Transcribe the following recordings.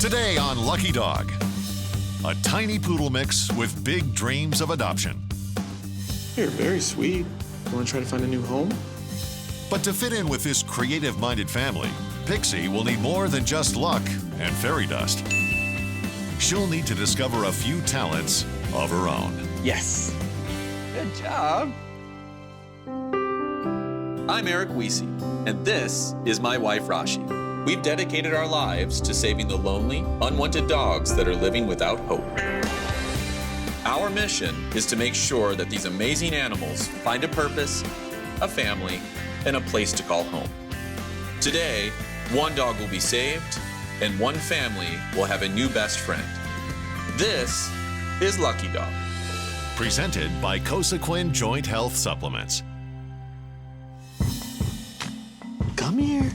Today on Lucky Dog, a tiny poodle mix with big dreams of adoption. You're very sweet. You want to try to find a new home? But to fit in with this creative-minded family, Pixie will need more than just luck and fairy dust. She'll need to discover a few talents of her own. Yes. Good job. I'm Eric Wiese, and this is my wife, Rashi. We've dedicated our lives to saving the lonely, unwanted dogs that are living without hope. Our mission is to make sure that these amazing animals find a purpose, a family, and a place to call home. Today, one dog will be saved, and one family will have a new best friend. This is Lucky Dog. Presented by Cosequin Joint Health Supplements. Come here.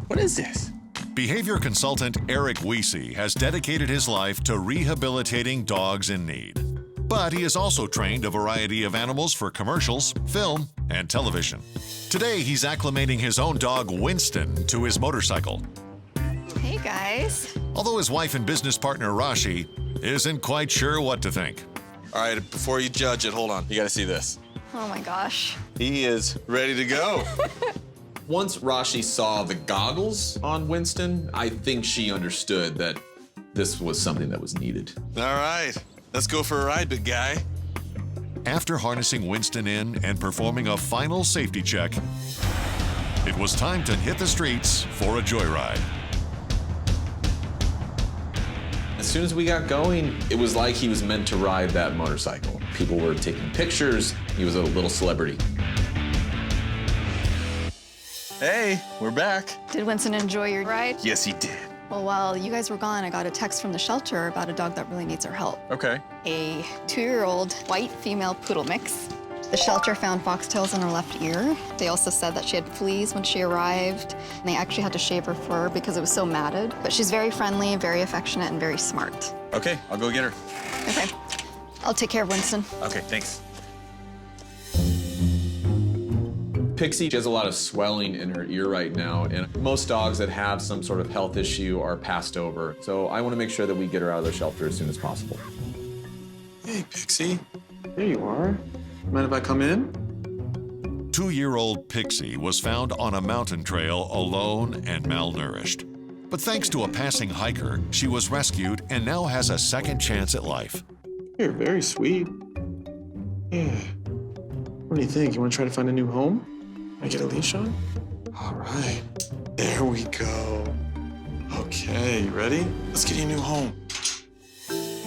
What is this? Behavior consultant Eric Wiese has dedicated his life to rehabilitating dogs in need. But he has also trained a variety of animals for commercials, film, and television. Today, he's acclimating his own dog, Winston, to his motorcycle. Hey, guys. Although his wife and business partner, Rashi, isn't quite sure what to think. All right, before you judge it, hold on. You gotta see this. Oh, my gosh. He is ready to go. Once Rashi saw the goggles on Winston, I think she understood that this was something that was needed. All right, let's go for a ride, big guy. After harnessing Winston in and performing a final safety check, it was time to hit the streets for a joyride. As soon as we got going, it was like he was meant to ride that motorcycle. People were taking pictures. He was a little celebrity. Hey, we're back. Did Winston enjoy your ride? Yes, he did. Well, while you guys were gone, I got a text from the shelter about a dog that really needs our help. Okay. A 2-year-old white female poodle mix. The shelter found foxtails in her left ear. They also said that she had fleas when she arrived, and they actually had to shave her fur because it was so matted. But she's very friendly, very affectionate, and very smart. Okay, I'll go get her. Okay. I'll take care of Winston. Okay, thanks. Pixie, she has a lot of swelling in her ear right now, and most dogs that have some sort of health issue are passed over. So I want to make sure that we get her out of the shelter as soon as possible. Hey, Pixie. There you are. Mind if I come in? 2-year-old Pixie was found on a mountain trail alone and malnourished. But thanks to a passing hiker, she was rescued and now has a second chance at life. You're very sweet. Yeah. What do you think? You want to try to find a new home? I get a leash on? All right. There we go. Okay, you ready? Let's get you a new home.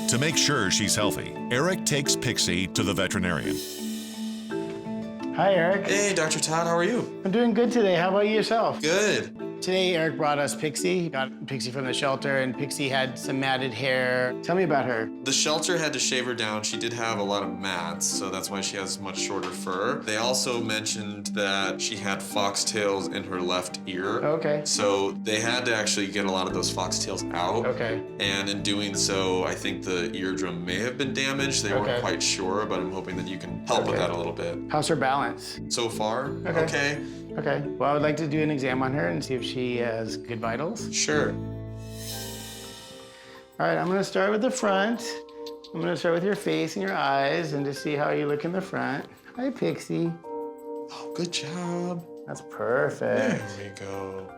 To make sure she's healthy, Eric takes Pixie to the veterinarian. Hi, Eric. Hey, Dr. Todd, how are you? I'm doing good today. How about you yourself? Good. Today, Eric brought us Pixie. He got Pixie from the shelter, and Pixie had some matted hair. Tell me about her. The shelter had to shave her down. She did have a lot of mats, so that's why she has much shorter fur. They also mentioned that she had foxtails in her left ear. Okay. So they had to actually get a lot of those foxtails out. Okay. And in doing so, I think the eardrum may have been damaged. They weren't quite sure, but I'm hoping that you can help with that a little bit. How's her balance? So far, Okay. Okay. Well, I would like to do an exam on her and see if she has good vitals. Sure. All right, I'm gonna start with the front. I'm gonna start with your face and your eyes and just see how you look in the front. Hi, Pixie. Oh, good job. That's perfect. There we go.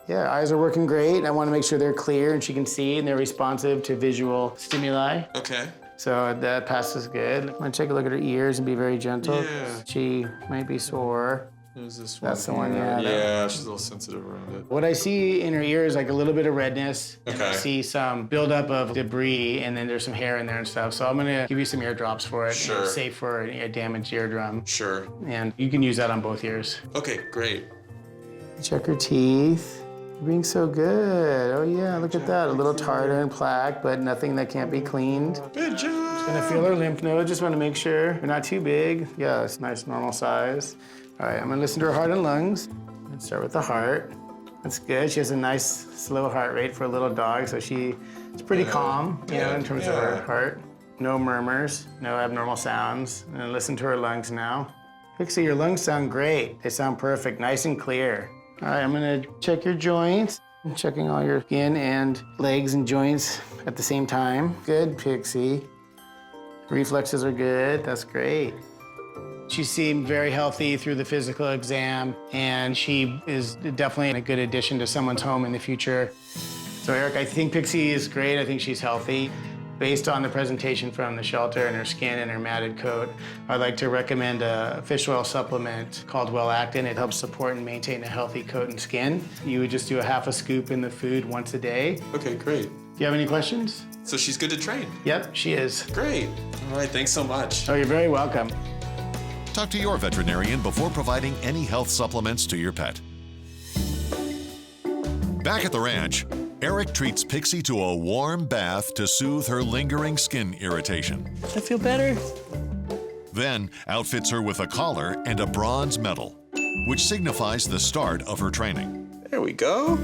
Yeah, eyes are working great. I want to make sure they're clear and she can see and they're responsive to visual stimuli. Okay. So that passes good. I'm gonna take a look at her ears and be very gentle. Yeah. She might be sore. Who's this one? That's the one, yeah. Yeah, she's a little sensitive around it. What I see in her ear is like a little bit of redness. Okay. I see some buildup of debris, and then there's some hair in there and stuff. So I'm gonna give you some ear drops for it. Sure. Safe for a damaged eardrum. Sure. And you can use that on both ears. Okay, great. Check her teeth. You're being so good. Oh yeah, look at that. A little tartar and plaque, but nothing that can't be cleaned. Good job. Gonna feel her lymph nodes. Just want to make sure they're not too big. Yeah, it's nice, normal size. All right, I'm gonna listen to her heart and lungs. Let's start with the heart. That's good. She has a nice slow heart rate for a little dog, so she's pretty calm, you know, in terms of her heart. No murmurs, no abnormal sounds. And listen to her lungs now. Pixie, your lungs sound great. They sound perfect, nice and clear. All right, I'm gonna check your joints. Checking all your skin and legs and joints at the same time. Good, Pixie. Reflexes are good. That's great. She seemed very healthy through the physical exam, and she is definitely a good addition to someone's home in the future. So Eric, I think Pixie is great. I think she's healthy. Based on the presentation from the shelter and her skin and her matted coat, I'd like to recommend a fish oil supplement called Well Actin. It helps support and maintain a healthy coat and skin. You would just do a half a scoop in the food once a day. Okay, great. Do you have any questions? So she's good to train. Yep, she is. Great. All right, thanks so much. Oh, you're very welcome. Talk to your veterinarian before providing any health supplements to your pet. Back at the ranch, Eric treats Pixie to a warm bath to soothe her lingering skin irritation. I feel better. Then outfits her with a collar and a bronze medal, which signifies the start of her training. There we go.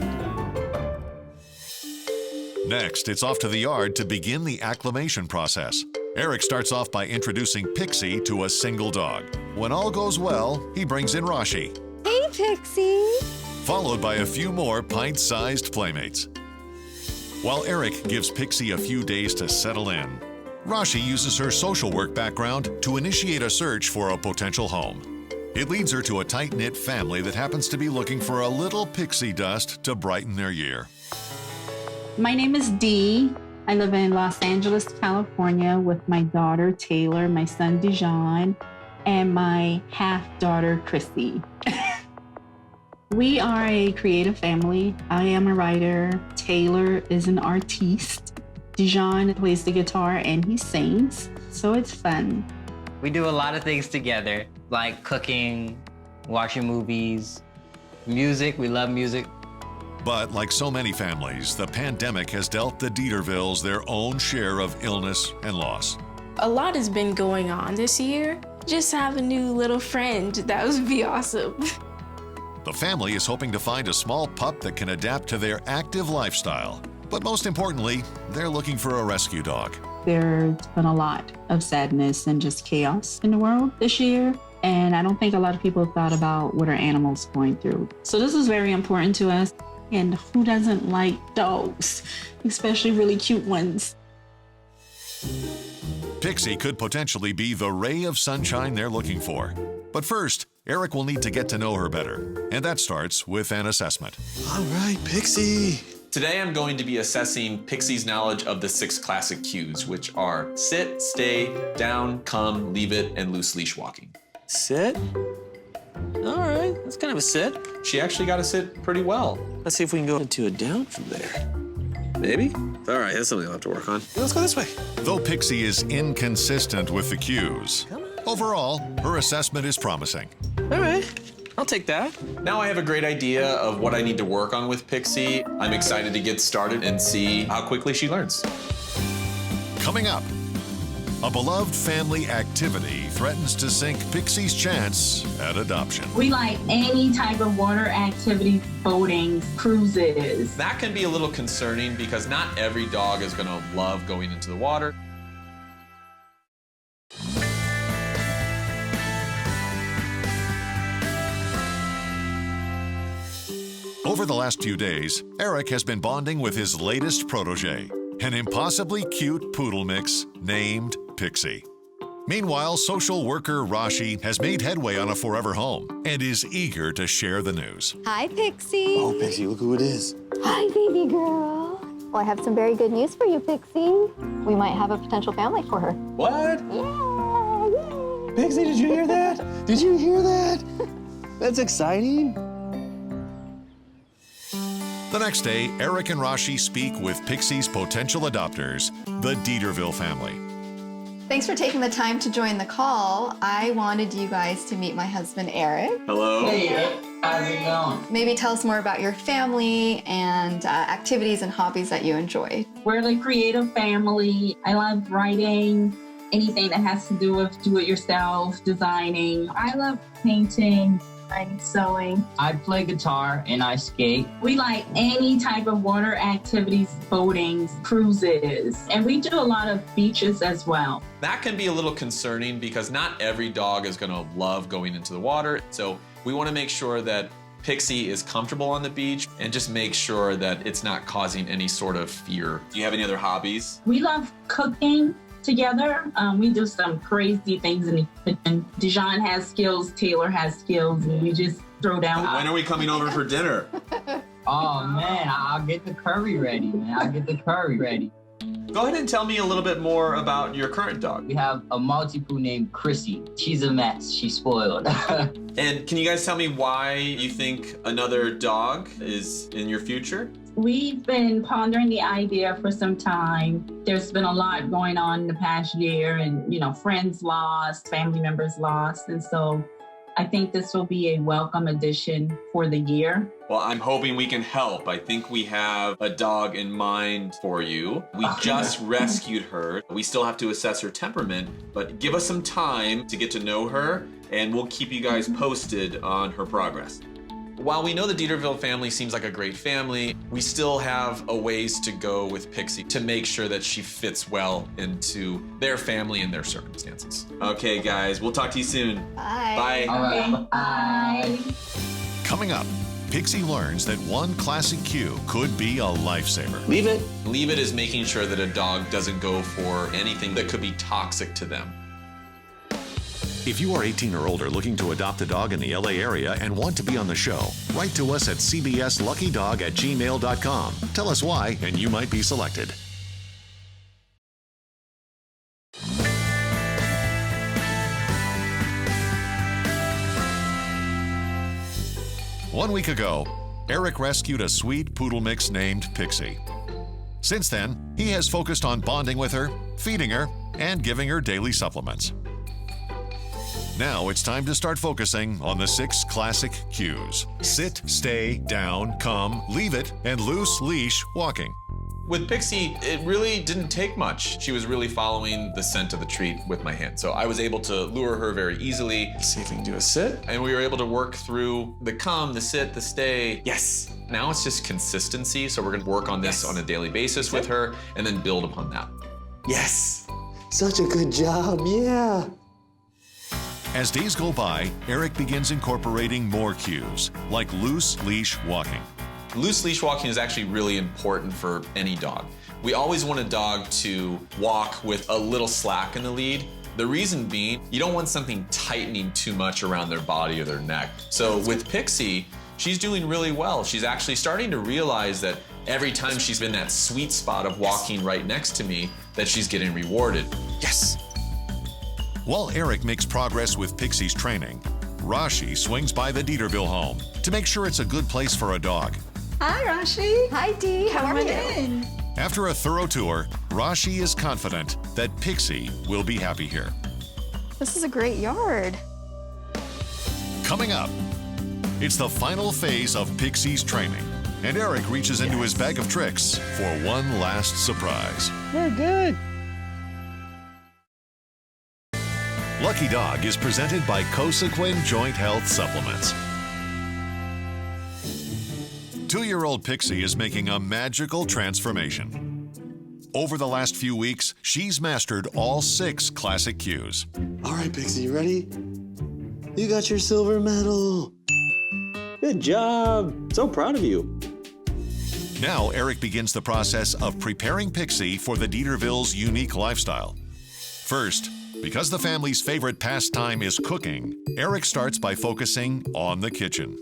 Next, it's off to the yard to begin the acclimation process. Eric starts off by introducing Pixie to a single dog. When all goes well, he brings in Rashi, Hey, Pixie. followed by a few more pint-sized playmates. While Eric gives Pixie a few days to settle in, Rashi uses her social work background to initiate a search for a potential home. It leads her to a tight-knit family that happens to be looking for a little pixie dust to brighten their year. My name is Dee. I live in Los Angeles, California with my daughter, Taylor, my son, Dijon, and my half-daughter, Chrissy. We are a creative family. I am a writer. Taylor is an artiste. Dijon plays the guitar and he sings, so it's fun. We do a lot of things together, like cooking, watching movies, music. We love music. But like so many families, the pandemic has dealt the Dietervilles their own share of illness and loss. A lot has been going on this year. Just have a new little friend. That would be awesome. The family is hoping to find a small pup that can adapt to their active lifestyle. But most importantly, they're looking for a rescue dog. There's been a lot of sadness and just chaos in the world this year. And I don't think a lot of people thought about what our animals are going through. So this is very important to us. And who doesn't like dogs, especially really cute ones? Pixie could potentially be the ray of sunshine they're looking for. But first, Eric will need to get to know her better. And that starts with an assessment. All right, Pixie. Today I'm going to be assessing Pixie's knowledge of the 6 classic cues, which are sit, stay, down, come, leave it, and loose leash walking. Sit. All right, that's kind of a sit. She actually got to sit pretty well. Let's see if we can go into a down from there. Maybe? All right, that's something I'll have to work on. Let's go this way. Though Pixie is inconsistent with the cues, overall, her assessment is promising. All right, I'll take that. Now I have a great idea of what I need to work on with Pixie. I'm excited to get started and see how quickly she learns. Coming up, a beloved family activity threatens to sink Pixie's chance at adoption. We like any type of water activity, boating, cruises. That can be a little concerning because not every dog is going to love going into the water. Over the last few days, Eric has been bonding with his latest protege, an impossibly cute poodle mix named Pixie. Meanwhile, social worker Rashi has made headway on a forever home and is eager to share the news. Hi, Pixie. Oh, Pixie, look who it is. Hi, baby girl. Well, I have some very good news for you, Pixie. We might have a potential family for her. What? Yeah, yay. Pixie, did you hear that? Did you hear that? That's exciting. The next day, Eric and Rashi speak with Pixie's potential adopters, the Dieterville family. Thanks for taking the time to join the call. I wanted you guys to meet my husband, Eric. Hello. Hey, how's it going? Maybe tell us more about your family and activities and hobbies that you enjoy. We're a creative family. I love writing, anything that has to do with do-it-yourself, designing. I love painting. I'm sewing. I play guitar and I skate. We like any type of water activities, boating, cruises, and we do a lot of beaches as well. That can be a little concerning because not every dog is going to love going into the water. So we want to make sure that Pixie is comfortable on the beach and just make sure that it's not causing any sort of fear. Do you have any other hobbies? We love cooking together. We do some crazy things in the kitchen. Dijon has skills, Taylor has skills, and we just throw down. When are we coming over for dinner? Oh man, I'll get the curry ready, man. I'll get the curry ready. Go ahead and tell me a little bit more about your current dog. We have a Maltipoo named Pixie. She's a mess. She's spoiled. And can you guys tell me why you think another dog is in your future? We've been pondering the idea for some time. There's been a lot going on in the past year and, friends lost, family members lost. And so I think this will be a welcome addition for the year. Well, I'm hoping we can help. I think we have a dog in mind for you. We just rescued her. We still have to assess her temperament, but give us some time to get to know her, and we'll keep you guys posted on her progress. While we know the Dieterville family seems like a great family, we still have a ways to go with Pixie to make sure that she fits well into their family and their circumstances. Okay, guys, we'll talk to you soon. Bye. Bye. All right. Bye. Coming up, Pixie learns that one classic cue could be a lifesaver. Leave it. Leave it is making sure that a dog doesn't go for anything that could be toxic to them. If you are 18 or older looking to adopt a dog in the LA area and want to be on the show, write to us at cbsluckydog@gmail.com. Tell us why, and you might be selected. One week ago, Eric rescued a sweet poodle mix named Pixie. Since then, he has focused on bonding with her, feeding her, and giving her daily supplements. Now it's time to start focusing on the 6 classic cues: sit, stay, down, come, leave it, and loose leash walking. With Pixie, it really didn't take much. She was really following the scent of the treat with my hand. So I was able to lure her very easily. Let's see if we can do a sit. And we were able to work through the come, the sit, the stay. Yes. Now it's just consistency. So we're gonna work on this on a daily basis with her and then build upon that. Yes. Such a good job. Yeah. As days go by, Eric begins incorporating more cues, like loose leash walking. Loose leash walking is actually really important for any dog. We always want a dog to walk with a little slack in the lead. The reason being, you don't want something tightening too much around their body or their neck. So with Pixie, she's doing really well. She's actually starting to realize that every time she's in that sweet spot of walking right next to me, that she's getting rewarded. Yes. While Eric makes progress with Pixie's training, Rashi swings by the Dieterville home to make sure it's a good place for a dog. Hi, Rashi. Hi, Dee. How are you? In. After a thorough tour, Rashi is confident that Pixie will be happy here. This is a great yard. Coming up, it's the final phase of Pixie's training, and Eric reaches into his bag of tricks for one last surprise. We're good. Lucky Dog is presented by Cosequin Joint Health Supplements. 2-year-old Pixie is making a magical transformation. Over the last few weeks, she's mastered all 6 classic cues. All right, Pixie, you ready? You got your silver medal. Good job. So proud of you. Now, Eric begins the process of preparing Pixie for the Dieterville's unique lifestyle. First, because the family's favorite pastime is cooking, Eric starts by focusing on the kitchen.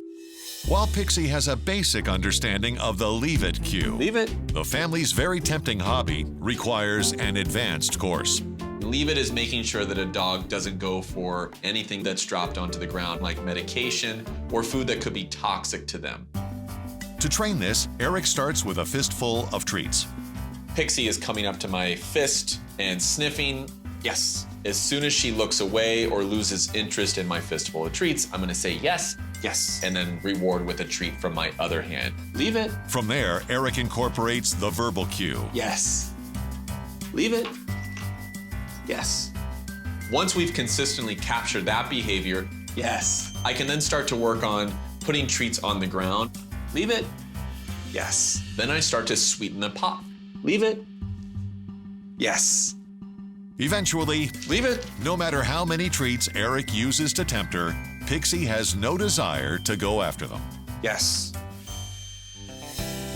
While Pixie has a basic understanding of the leave it cue, Leave it. the family's very tempting hobby requires an advanced course. Leave it is making sure that a dog doesn't go for anything that's dropped onto the ground, like medication or food that could be toxic to them. To train this, Eric starts with a fistful of treats. Pixie is coming up to my fist and sniffing. Yes. As soon as she looks away or loses interest in my fistful of treats, I'm gonna say yes, yes, and then reward with a treat from my other hand. Leave it. From there, Eric incorporates the verbal cue. Yes. Leave it. Yes. Once we've consistently captured that behavior, yes, I can then start to work on putting treats on the ground. Leave it. Yes. Then I start to sweeten the pot. Leave it. Yes. Eventually, Leave it. no matter how many treats Eric uses to tempt her, Pixie has no desire to go after them. Yes.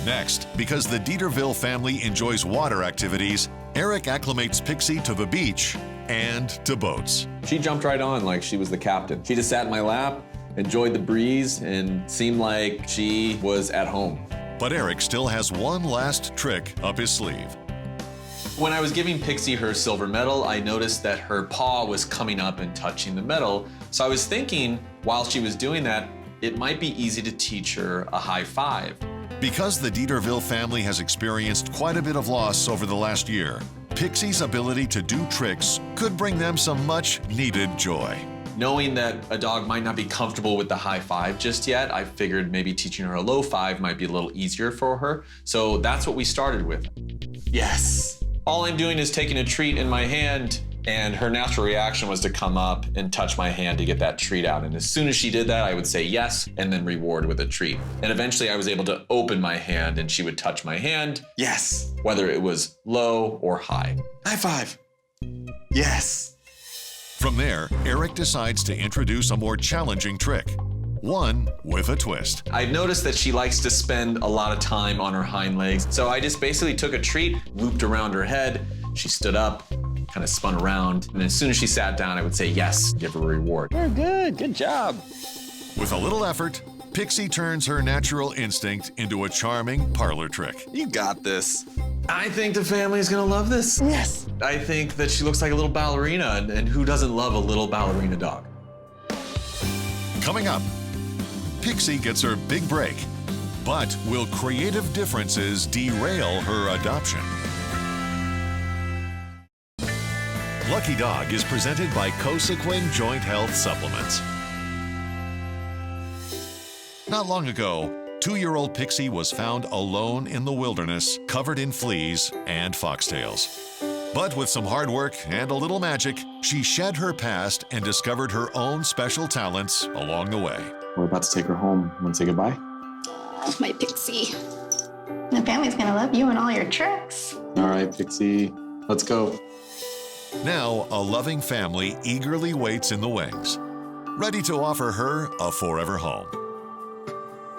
Next, because the Dieterville family enjoys water activities, Eric acclimates Pixie to the beach and to boats. She jumped right on like she was the captain. She just sat in my lap, enjoyed the breeze, and seemed like she was at home. But Eric still has one last trick up his sleeve. When I was giving Pixie her silver medal, I noticed that her paw was coming up and touching the medal. So I was thinking, while she was doing that, it might be easy to teach her a high five. Because the Dieterville family has experienced quite a bit of loss over the last year, Pixie's ability to do tricks could bring them some much-needed joy. Knowing that a dog might not be comfortable with the high five just yet, I figured maybe teaching her a low five might be a little easier for her. So that's what we started with. Yes. All I'm doing is taking a treat in my hand, and her natural reaction was to come up and touch my hand to get that treat out. And as soon as she did that, I would say yes, and then reward with a treat. And eventually I was able to open my hand and she would touch my hand. Yes. Whether it was low or high. High five. Yes. From there, Eric decides to introduce a more challenging trick. One with a twist. I've noticed that she likes to spend a lot of time on her hind legs. So I just basically took a treat, looped around her head. She stood up, kind of spun around. And as soon as she sat down, I would say yes, give her a reward. You're good. Good job. With a little effort, Pixie turns her natural instinct into a charming parlor trick. You got this. I think the family's gonna love this. Yes. I think that she looks like a little ballerina, and who doesn't love a little ballerina dog? Coming up, Pixie gets her big break, but will creative differences derail her adoption? Lucky Dog is presented by Cosequin Joint Health Supplements. Not long ago, 2-year-old Pixie was found alone in the wilderness, covered in fleas and foxtails. But with some hard work and a little magic, she shed her past and discovered her own special talents along the way. We're about to take her home. Want to say goodbye? My Pixie. The family's gonna love you and all your tricks. All right, Pixie, let's go. Now, a loving family eagerly waits in the wings, ready to offer her a forever home.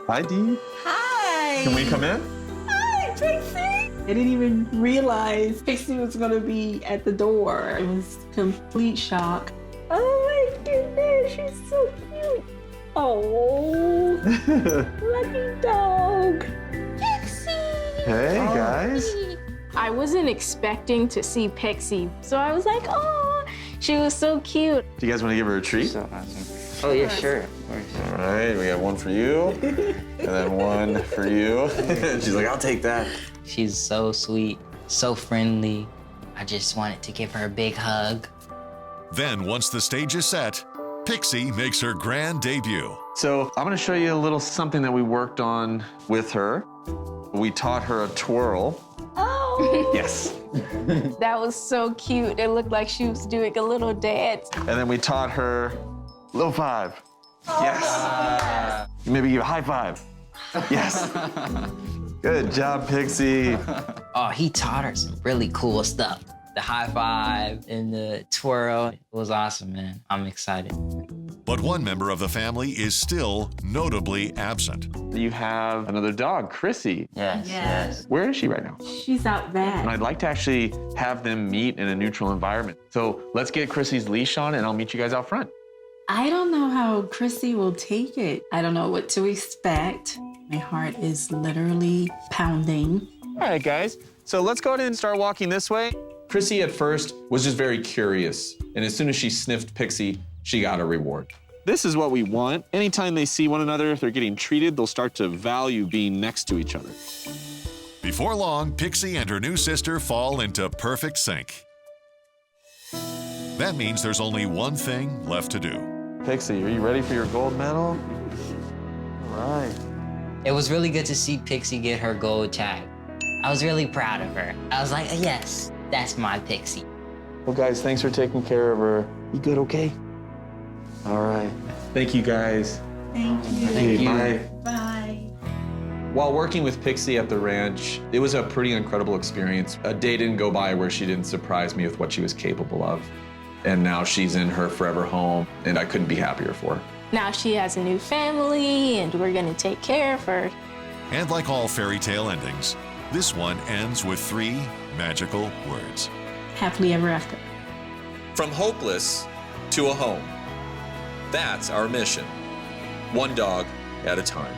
Hi, Dee. Hi. Can we come in? Hi, Pixie. I didn't even realize Pixie was gonna be at the door. It was complete shock. Oh my goodness, she's so cute. Oh, lucky dog. Pixie. Hey, guys. I wasn't expecting to see Pixie, so I was like, oh, she was so cute. Do you guys want to give her a treat? So awesome. Oh, yeah, sure. All right, we got one for you, and then one for you. She's like, I'll take that. She's so sweet, so friendly. I just wanted to give her a big hug. Then, once the stage is set, Pixie makes her grand debut. So I'm gonna show you a little something that we worked on with her. We taught her a twirl. Oh. Yes. That was so cute. It looked like she was doing a little dance. And then we taught her low five. Yes. Maybe give a high five. Yes. Good job, Pixie. Oh, he taught her some really cool stuff. The high five and the twirl. It was awesome, man. I'm excited. But one member of the family is still notably absent. You have another dog, Chrissy. Yes. Where is she right now? She's out back. And I'd like to actually have them meet in a neutral environment. So let's get Chrissy's leash on and I'll meet you guys out front. I don't know how Chrissy will take it. I don't know what to expect. My heart is literally pounding. All right, guys. So let's go ahead and start walking this way. Chrissy at first was just very curious, and as soon as she sniffed Pixie, she got a reward. This is what we want. Anytime they see one another, if they're getting treated, they'll start to value being next to each other. Before long, Pixie and her new sister fall into perfect sync. That means there's only one thing left to do. Pixie, are you ready for your gold medal? All right. It was really good to see Pixie get her gold tag. I was really proud of her. I was like, yes, that's my Pixie. Well, guys, thanks for taking care of her. You good, okay? All right. Thank you, guys. Thank you. Hey, bye. Bye. While working with Pixie at the ranch, it was a pretty incredible experience. A day didn't go by where she didn't surprise me with what she was capable of. And now she's in her forever home, and I couldn't be happier for her. Now she has a new family and we're gonna take care of her. And like all fairy tale endings, this one ends with 3 magical words. Happily ever after. From hopeless to a home. That's our mission. One dog at a time.